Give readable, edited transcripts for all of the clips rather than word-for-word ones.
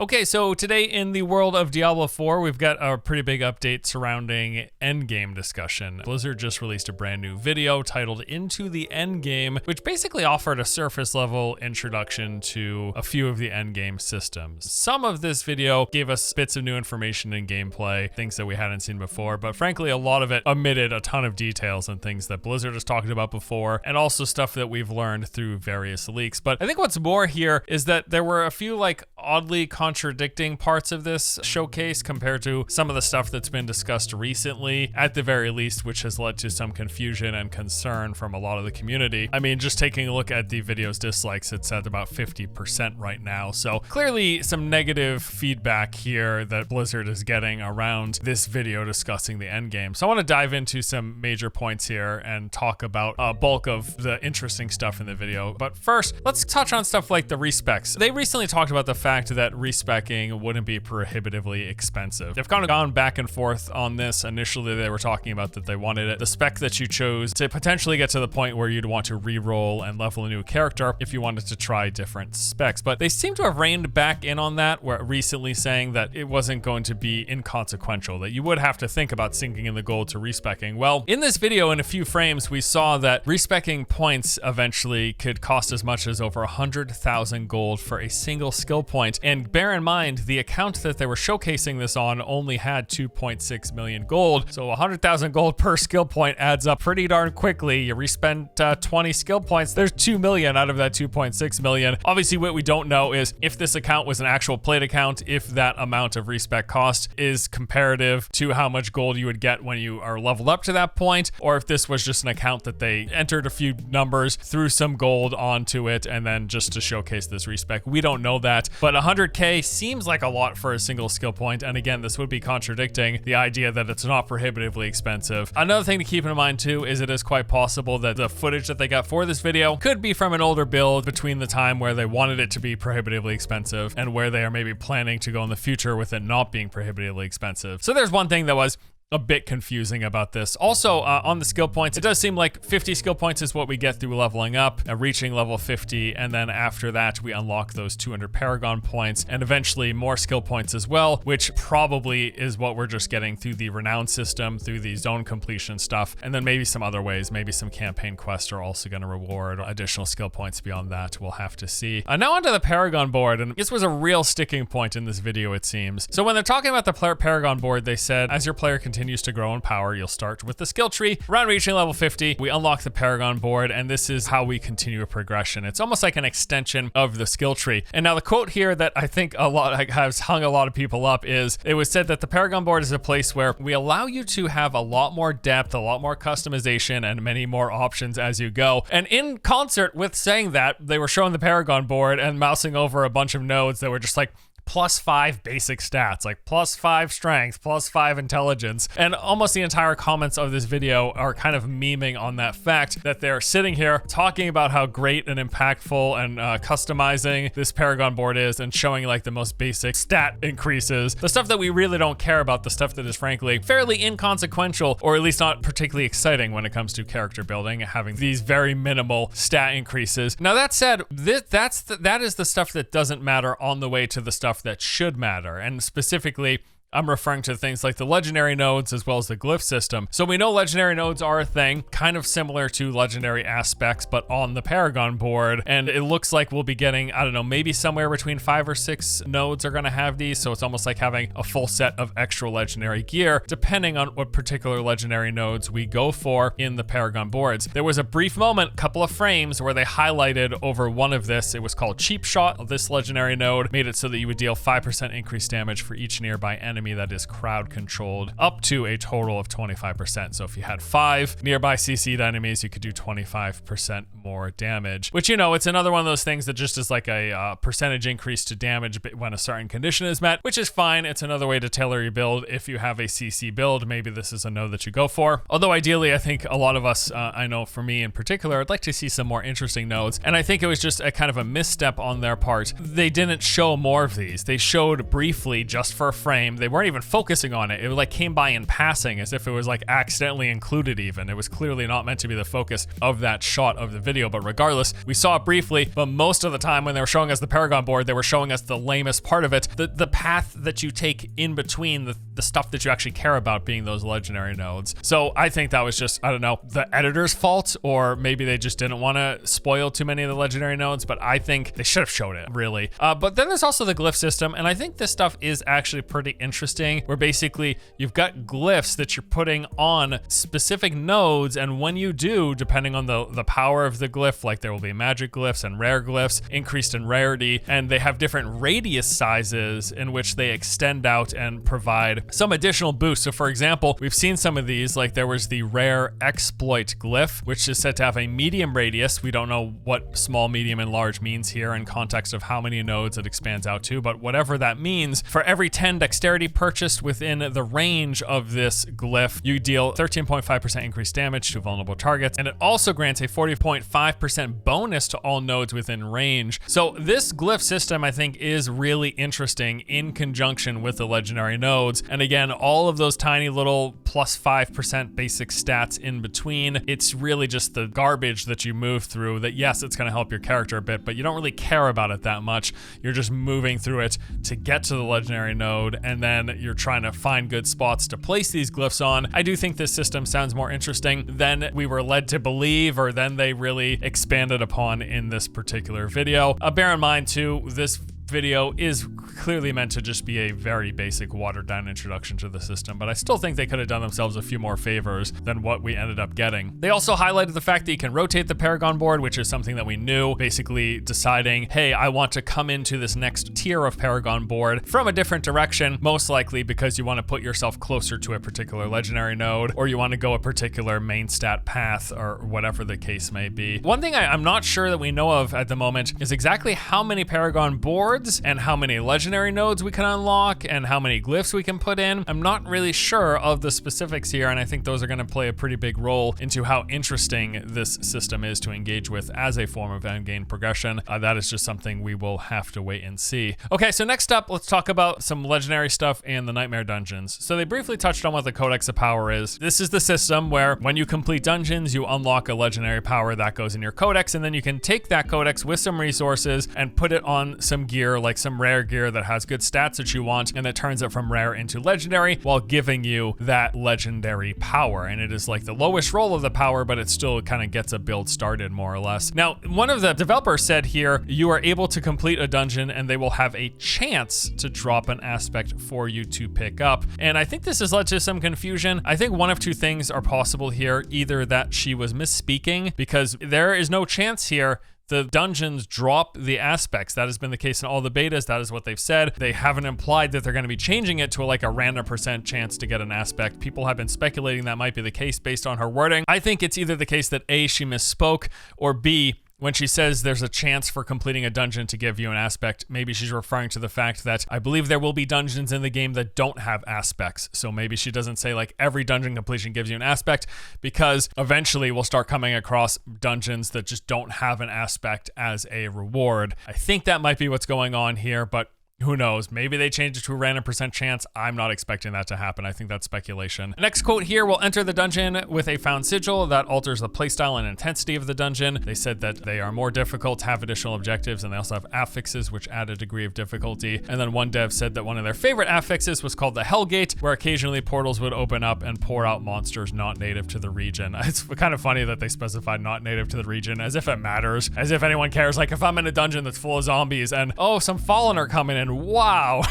Okay, so today in the world of Diablo 4, we've got a pretty big update surrounding endgame discussion. Blizzard just released a brand new video titled Into the Endgame, which basically offered a surface level introduction to a few of the endgame systems. Some of this video gave us bits of new information and gameplay, things that we hadn't seen before, but frankly, a lot of it omitted a ton of details and things that Blizzard has talked about before, and also stuff that we've learned through various leaks. But I think what's more here is that there were a few oddly contradicting parts of this showcase compared to some of the stuff that's been discussed recently, at the very least, which has led to some confusion and concern from a lot of the community. I mean, just taking a look at the video's dislikes, it's at about 50% right now. So clearly some negative feedback here that Blizzard is getting around this video discussing the endgame. So I want to dive into some major points here and talk about a bulk of the interesting stuff in the video. But first, let's touch on stuff like the respecs. They recently talked about the fact that respecking wouldn't be prohibitively expensive. They've kind of gone back and forth on this. Initially, they were talking about that they wanted it, the spec that you chose to potentially get to the point where you'd want to re-roll and level a new character if you wanted to try different specs. But they seem to have reined back in on that, where recently saying that it wasn't going to be inconsequential, that you would have to think about sinking in the gold to respecking. Well, in this video, in a few frames, we saw that respecking points eventually could cost as much as over 100,000 gold for a single skill point. And bear in mind, the account that they were showcasing this on only had 2.6 million gold. So 100,000 gold per skill point adds up pretty darn quickly. You respend 20 skill points, there's 2 million out of that 2.6 million. Obviously, what we don't know is if this account was an actual played account, if that amount of respec cost is comparative to how much gold you would get when you are leveled up to that point, or if this was just an account that they entered a few numbers, threw some gold onto it, and then just to showcase this respec. We don't know that, but 100k seems like a lot for a single skill point, and again, this would be contradicting the idea that it's not prohibitively expensive. Another thing to keep in mind too is it is quite possible that the footage that they got for this video could be from an older build between the time where they wanted it to be prohibitively expensive and where they are maybe planning to go in the future with it not being prohibitively expensive. So there's one thing that was a bit confusing about this. Also, on the skill points, it does seem like 50 skill points is what we get through leveling up, reaching level 50, and then after that, we unlock those 200 Paragon points, and eventually more skill points as well, which probably is what we're just getting through the renown system, through the zone completion stuff, and then maybe some other ways. Maybe some campaign quests are also going to reward additional skill points beyond that. We'll have to see. Now onto the Paragon board, and this was a real sticking point in this video, it seems. So when they're talking about the Paragon board, they said, as your player continues to grow in power, you'll start with the skill tree. Around reaching level 50, we unlock the Paragon board, and this is how we continue a progression. It's almost like an extension of the skill tree. And now the quote here that I think has hung a lot of people up is, it was said that the Paragon board is a place where we allow you to have a lot more depth, a lot more customization, and many more options as you go. And in concert with saying that, they were showing the Paragon board and mousing over a bunch of nodes that were just like, +5 basic stats, like +5 strength, +5 intelligence. And almost the entire comments of this video are kind of memeing on that fact that they're sitting here talking about how great and impactful and customizing this Paragon board is, and showing like the most basic stat increases, the stuff that we really don't care about, the stuff that is frankly fairly inconsequential, or at least not particularly exciting when it comes to character building, having these very minimal stat increases. Now that said, that is the stuff that doesn't matter on the way to the stuff that should matter, and specifically I'm referring to things like the legendary nodes as well as the glyph system. So we know legendary nodes are a thing, kind of similar to legendary aspects, but on the Paragon board. And it looks like we'll be getting, I don't know, maybe somewhere between 5 or 6 nodes are going to have these. So it's almost like having a full set of extra legendary gear, depending on what particular legendary nodes we go for in the Paragon boards. There was a brief moment, couple of frames, where they highlighted over one of this. It was called Cheap Shot. This legendary node made it so that you would deal 5% increased damage for each nearby enemy that is crowd controlled, up to a total of 25%. So if you had 5 nearby CC'd enemies, you could do 25% more damage, which, you know, it's another one of those things that just is like a percentage increase to damage when a certain condition is met, which is fine. It's another way to tailor your build. If you have a CC build, maybe this is a node that you go for. Although ideally, I think a lot of us, I know for me in particular, I'd like to see some more interesting nodes. And I think it was just a kind of a misstep on their part. They didn't show more of these. They showed briefly just for a frame. They weren't even focusing on it. It like came by in passing as if it was like accidentally included even. It was clearly not meant to be the focus of that shot of the video, but regardless, we saw it briefly, but most of the time when they were showing us the Paragon board, they were showing us the lamest part of it, the path that you take in between the stuff that you actually care about being those legendary nodes. So I think that was just, I don't know, the editor's fault, or maybe they just didn't want to spoil too many of the legendary nodes, but I think they should have showed it, really. But then there's also the glyph system, and I think this stuff is actually pretty interesting, where basically you've got glyphs that you're putting on specific nodes, and when you do, depending on the power of the glyph, like there will be magic glyphs and rare glyphs, increased in rarity, and they have different radius sizes in which they extend out and provide some additional boost. So for example, we've seen some of these, like there was the rare exploit glyph, which is said to have a medium radius. We don't know what small, medium, and large means here in context of how many nodes it expands out to, but whatever that means, for every 10 dexterity purchased within the range of this glyph, you deal 13.5% increased damage to vulnerable targets, and it also grants a 40.5% bonus to all nodes within range. So this glyph system, I think, is really interesting in conjunction with the legendary nodes. And again, all of those tiny little plus 5% basic stats in between, it's really just the garbage that you move through that, yes, it's going to help your character a bit, but you don't really care about it that much. You're just moving through it to get to the legendary node, and then you're trying to find good spots to place these glyphs on. I do think this system sounds more interesting than we were led to believe, or than they really expanded upon in this particular video. Bear in mind too, this video is clearly meant to just be a very basic watered down introduction to the system, but I still think they could have done themselves a few more favors than what we ended up getting. They also highlighted the fact that you can rotate the Paragon board, which is something that we knew, basically deciding, hey, I want to come into this next tier of Paragon board from a different direction, most likely because you want to put yourself closer to a particular legendary node, or you want to go a particular main stat path, or whatever the case may be. One thing I'm not sure that we know of at the moment is exactly how many Paragon boards and how many legendary nodes we can unlock and how many glyphs we can put in. I'm not really sure of the specifics here, and I think those are going to play a pretty big role into how interesting this system is to engage with as a form of endgame progression. That is just something we will have to wait and see. Okay, so next up, let's talk about some legendary stuff in the Nightmare dungeons. So they briefly touched on what the Codex of Power is. This is the system where when you complete dungeons, you unlock a legendary power that goes in your Codex, and then you can take that Codex with some resources and put it on some gear, like some rare gear that has good stats that you want, and that turns it from rare into legendary while giving you that legendary power. And it is like the lowest roll of the power, but it still kind of gets a build started more or less. Now, one of the developers said here, you are able to complete a dungeon and they will have a chance to drop an aspect for you to pick up. And I think this has led to some confusion. I think one of two things are possible here. Either that she was misspeaking, because there is no chance here the dungeons drop the aspects. That has been the case in all the betas. That is what they've said. They haven't implied that they're going to be changing it to like a random % chance to get an aspect. People have been speculating that might be the case based on her wording. I think it's either the case that A, she misspoke, or B, when she says there's a chance for completing a dungeon to give you an aspect, maybe she's referring to the fact that I believe there will be dungeons in the game that don't have aspects. So maybe she doesn't say like every dungeon completion gives you an aspect, because eventually we'll start coming across dungeons that just don't have an aspect as a reward. I think that might be what's going on here, but who knows? Maybe they changed it to a random % chance. I'm not expecting that to happen. I think that's speculation. Next quote here, we'll enter the dungeon with a found sigil that alters the playstyle and intensity of the dungeon. They said that they are more difficult, have additional objectives, and they also have affixes, which add a degree of difficulty. And then one dev said that one of their favorite affixes was called the Hellgate, where occasionally portals would open up and pour out monsters not native to the region. It's kind of funny that they specified not native to the region, as if it matters, as if anyone cares. Like if I'm in a dungeon that's full of zombies and, oh, some fallen are coming in, wow,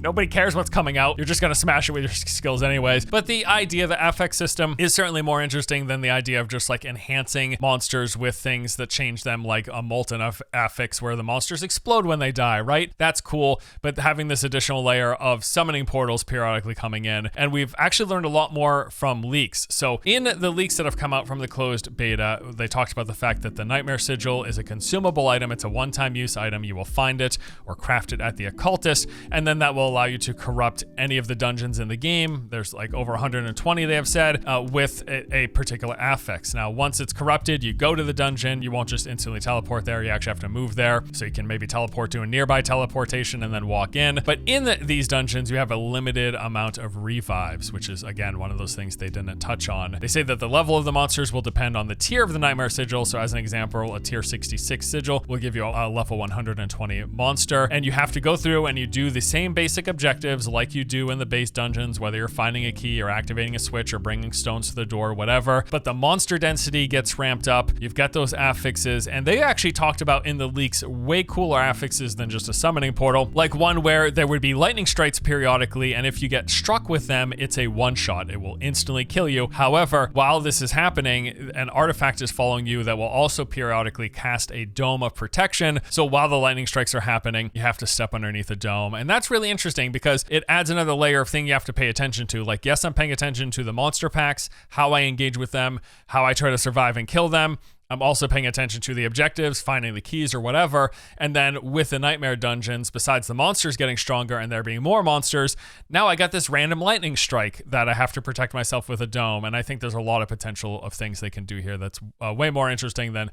nobody cares what's coming out. You're just gonna smash it with your skills anyways. But the idea of the affix system is certainly more interesting than the idea of just like enhancing monsters with things that change them, like a molten affix where the monsters explode when they die, right? That's cool, but having this additional layer of summoning portals periodically coming in. And we've actually learned a lot more from leaks. So in the leaks that have come out from the closed beta, they talked about the fact that the Nightmare Sigil is a consumable item. It's a one-time use item. You will find it or craft it at the occultist, and then that will allow you to corrupt any of the dungeons in the game. There's like over 120, they have said, with a particular affix. Now, once it's corrupted, you go to the dungeon. You won't just instantly teleport there. You actually have to move there. So you can maybe teleport to a nearby teleportation and then walk in. But in these dungeons, you have a limited amount of revives, which is, again, one of those things they didn't touch on. They say that the level of the monsters will depend on the tier of the Nightmare Sigil. So as an example, a tier 66 sigil will give you a level 120 monster. And you have to go through and you do the same basic objectives like you do in the base dungeons, whether you're finding a key or activating a switch or bringing stones to the door, whatever. But the monster density gets ramped up. You've got those affixes, and they actually talked about in the leaks way cooler affixes than just a summoning portal, like one where there would be lightning strikes periodically, and if you get struck with them, it's a one-shot. It will instantly kill you. However, while this is happening, an artifact is following you that will also periodically cast a dome of protection. So while the lightning strikes are happening, you have to step underneath a dome. And that's really interesting because it adds another layer of thing you have to pay attention to. Like, yes, I'm paying attention to the monster packs, how I engage with them, how I try to survive and kill them. I'm also paying attention to the objectives, finding the keys or whatever. And then with the nightmare dungeons, besides the monsters getting stronger and there being more monsters, now I got this random lightning strike that I have to protect myself with a dome. And I think there's a lot of potential of things they can do here that's way more interesting than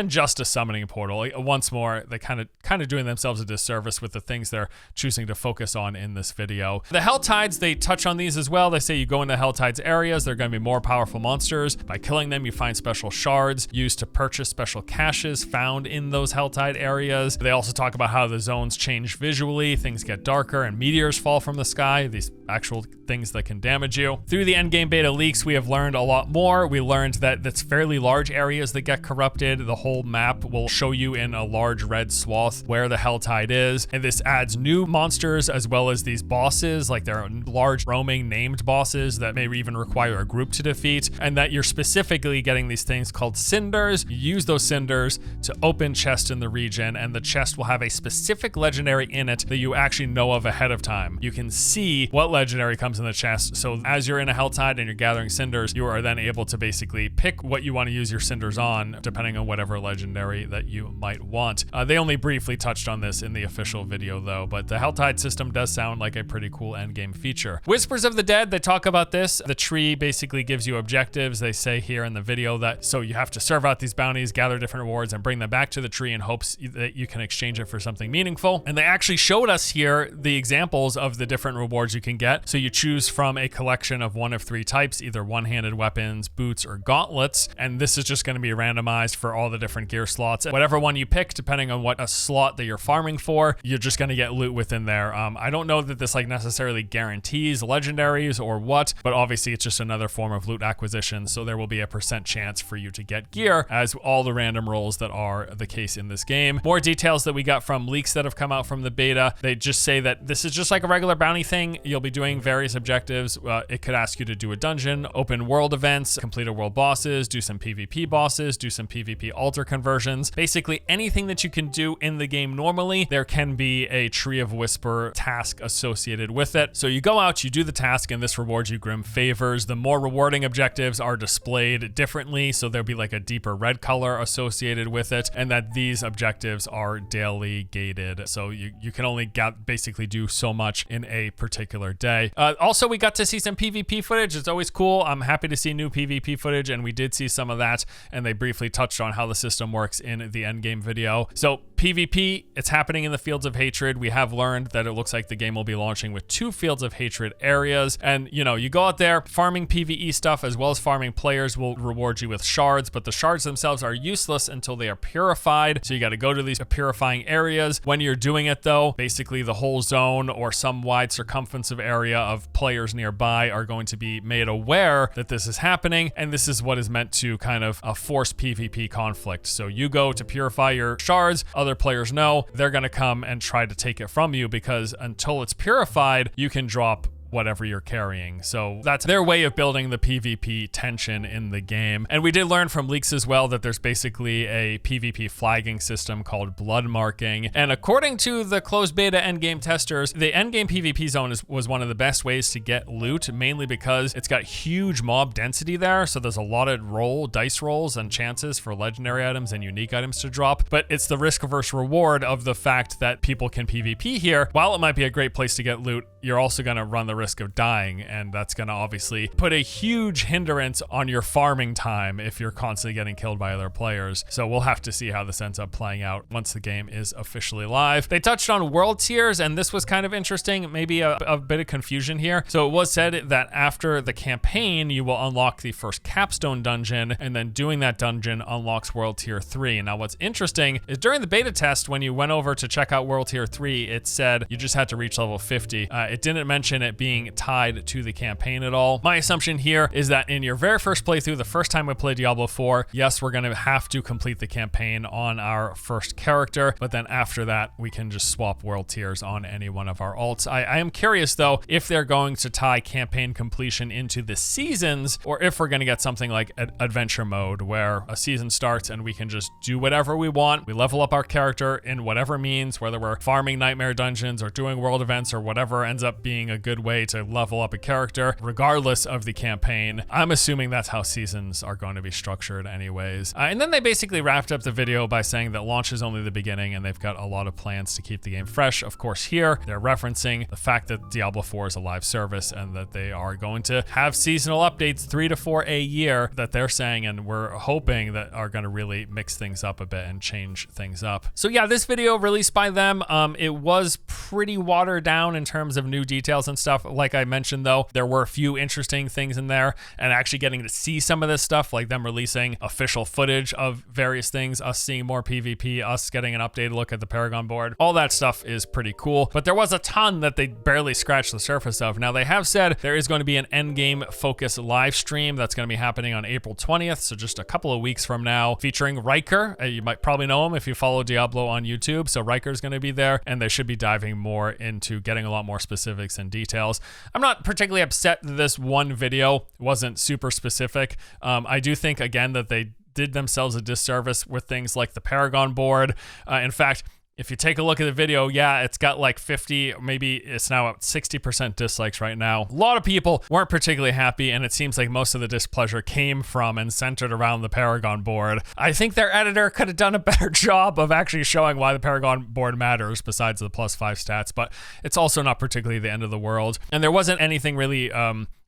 just a summoning portal. Once more, they kind of doing themselves a disservice with the things they're choosing to focus on in this video. The Hell Tides, they touch on these as well. They say you go into Hell Tides areas, they're going to be more powerful monsters. By killing them, you find special shards used to purchase special caches found in those Helltide areas. They also talk about how the zones change visually, things get darker, and meteors fall from the sky, these actual things that can damage you. Through the endgame beta leaks, we have learned a lot more. We learned that it's fairly large areas that get corrupted. The whole map will show you in a large red swath where the Helltide is, and this adds new monsters as well as these bosses, like there are large roaming named bosses that may even require a group to defeat, and that you're specifically getting these things called cinders. You use those cinders to open chests in the region, and the chest will have a specific legendary in it that you actually know of ahead of time. You can see what legendary comes in the chest, so as you're in a Helltide and you're gathering cinders, you are then able to basically pick what you want to use your cinders on, depending on whatever legendary that you might want. They only briefly touched on this in the official video though, but the Helltide system does sound like a pretty cool endgame feature. Whispers of the Dead, they talk about this. The tree basically gives you objectives. They say here in the video that so you have to serve out these bounties, gather different rewards, and bring them back to the tree in hopes that you can exchange it for something meaningful. And they actually showed us here the examples of the different rewards you can get. So you choose from a collection of one of three types, either one-handed weapons, boots, or gauntlets. And this is just going to be randomized for all the different gear slots. Whatever one you pick, depending on what a slot that you're farming for, you're just going to get loot within there. I don't know that this like necessarily guarantees legendaries or what, but obviously it's just another form of loot acquisition. So there will be a % chance for you to get gear as all the random rolls that are the case in this game. More details that we got from leaks that have come out from the beta. They just say that this is just like a regular bounty thing. You'll be doing various objectives. It could ask you to do a dungeon, open world events, complete a world bosses, do some PvP bosses, do some PvP altar conversions. Basically anything that you can do in the game normally, there can be a Tree of Whisper task associated with it. So you go out, you do the task, and this rewards you grim favors. The more rewarding objectives are displayed differently, so there'll be like a deeper red color associated with it, and that these objectives are daily gated. So you can only basically do so much in a particular day. Also, we got to see some PvP footage. It's always cool. I'm happy to see new PvP footage, and we did see some of that, and they briefly touched on how the system works in the endgame video. So PvP, it's happening in the Fields of Hatred. We have learned that it looks like the game will be launching with 2 Fields of Hatred areas, and you go out there, farming PvE stuff as well as farming players will reward you with shards, but the shards themselves are useless until they are purified. So you got to go to these purifying areas. When you're doing it though, basically the whole zone or some wide circumference of area of players nearby are going to be made aware that this is happening, and this is what is meant to kind of force PvP conflict. So you go to purify your shards, other players know they're going to come and try to take it from you, because until it's purified, you can drop whatever you're carrying. So that's their way of building the PvP tension in the game. And we did learn from leaks as well that there's basically a PvP flagging system called blood marking. And according to the closed beta endgame testers, the endgame PvP zone was one of the best ways to get loot, mainly because it's got huge mob density there. So there's a lot of dice rolls and chances for legendary items and unique items to drop. But it's the risk versus reward of the fact that people can PvP here. While it might be a great place to get loot, you're also going to run the risk of dying, and that's going to obviously put a huge hindrance on your farming time if you're constantly getting killed by other players. So we'll have to see how this ends up playing out once the game is officially live. They touched on world tiers, and this was kind of interesting, maybe a bit of confusion here. So it was said that after the campaign, you will unlock the first capstone dungeon, and then doing that dungeon unlocks world tier 3. Now what's interesting is during the beta test, when you went over to check out world tier 3, it said you just had to reach level 50. It didn't mention it being tied to the campaign at all. My assumption here is that in your very first playthrough, the first time we play Diablo 4, yes, we're going to have to complete the campaign on our first character, but then after that, we can just swap world tiers on any one of our alts. I am curious though, if they're going to tie campaign completion into the seasons, or if we're going to get something like adventure mode, where a season starts and we can just do whatever we want. We level up our character in whatever means, whether we're farming nightmare dungeons or doing world events or whatever ends up being a good way to level up a character, regardless of the campaign. I'm assuming that's how seasons are going to be structured anyways. And then they basically wrapped up the video by saying that launch is only the beginning and they've got a lot of plans to keep the game fresh. Of course, here they're referencing the fact that Diablo 4 is a live service and that they are going to have seasonal updates 3 to 4 a year that they're saying, and we're hoping that are going to really mix things up a bit and change things up. So yeah, this video released by them, it was pretty watered down in terms of new details and stuff. Like I mentioned though, there were a few interesting things in there, and actually getting to see some of this stuff, like them releasing official footage of various things, us seeing more PvP, us getting an updated look at the Paragon board. All that stuff is pretty cool, but there was a ton that they barely scratched the surface of. Now they have said there is going to be an endgame focus live stream that's going to be happening on April 20th, so just a couple of weeks from now, featuring Riker. You might probably know him if you follow Diablo on YouTube. So Riker's going to be there, and they should be diving more into getting a lot more specifics and details. I'm not particularly upset that this one video wasn't super specific. I do think, again, that they did themselves a disservice with things like the Paragon board. In fact, if you take a look at the video, yeah, it's got like 50, maybe it's now at 60% dislikes right now. A lot of people weren't particularly happy, and it seems like most of the displeasure came from and centered around the Paragon board. I think their editor could have done a better job of actually showing why the Paragon board matters besides the +5 stats, but it's also not particularly the end of the world. And there wasn't anything really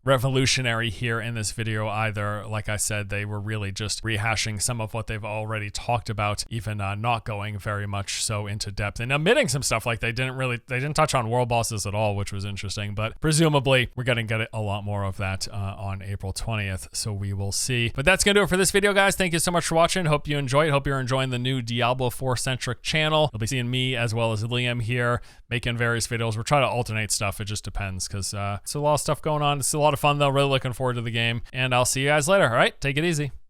revolutionary here in this video either. Like I said, they were really just rehashing some of what they've already talked about, even not going very much so into depth and omitting some stuff. Like they didn't touch on world bosses at all, which was interesting, but presumably we're gonna get a lot more of that on April 20th, so we will see. But that's gonna do it for this video, guys. Thank you so much for watching. Hope you enjoyed. Hope you're enjoying the new Diablo 4 centric channel. You'll be seeing me as well as Liam here making various videos. We're trying to alternate stuff. It just depends, because it's a lot of stuff going on. It's a lot of fun though. Really looking forward to the game, and I'll see you guys later. All right, take it easy.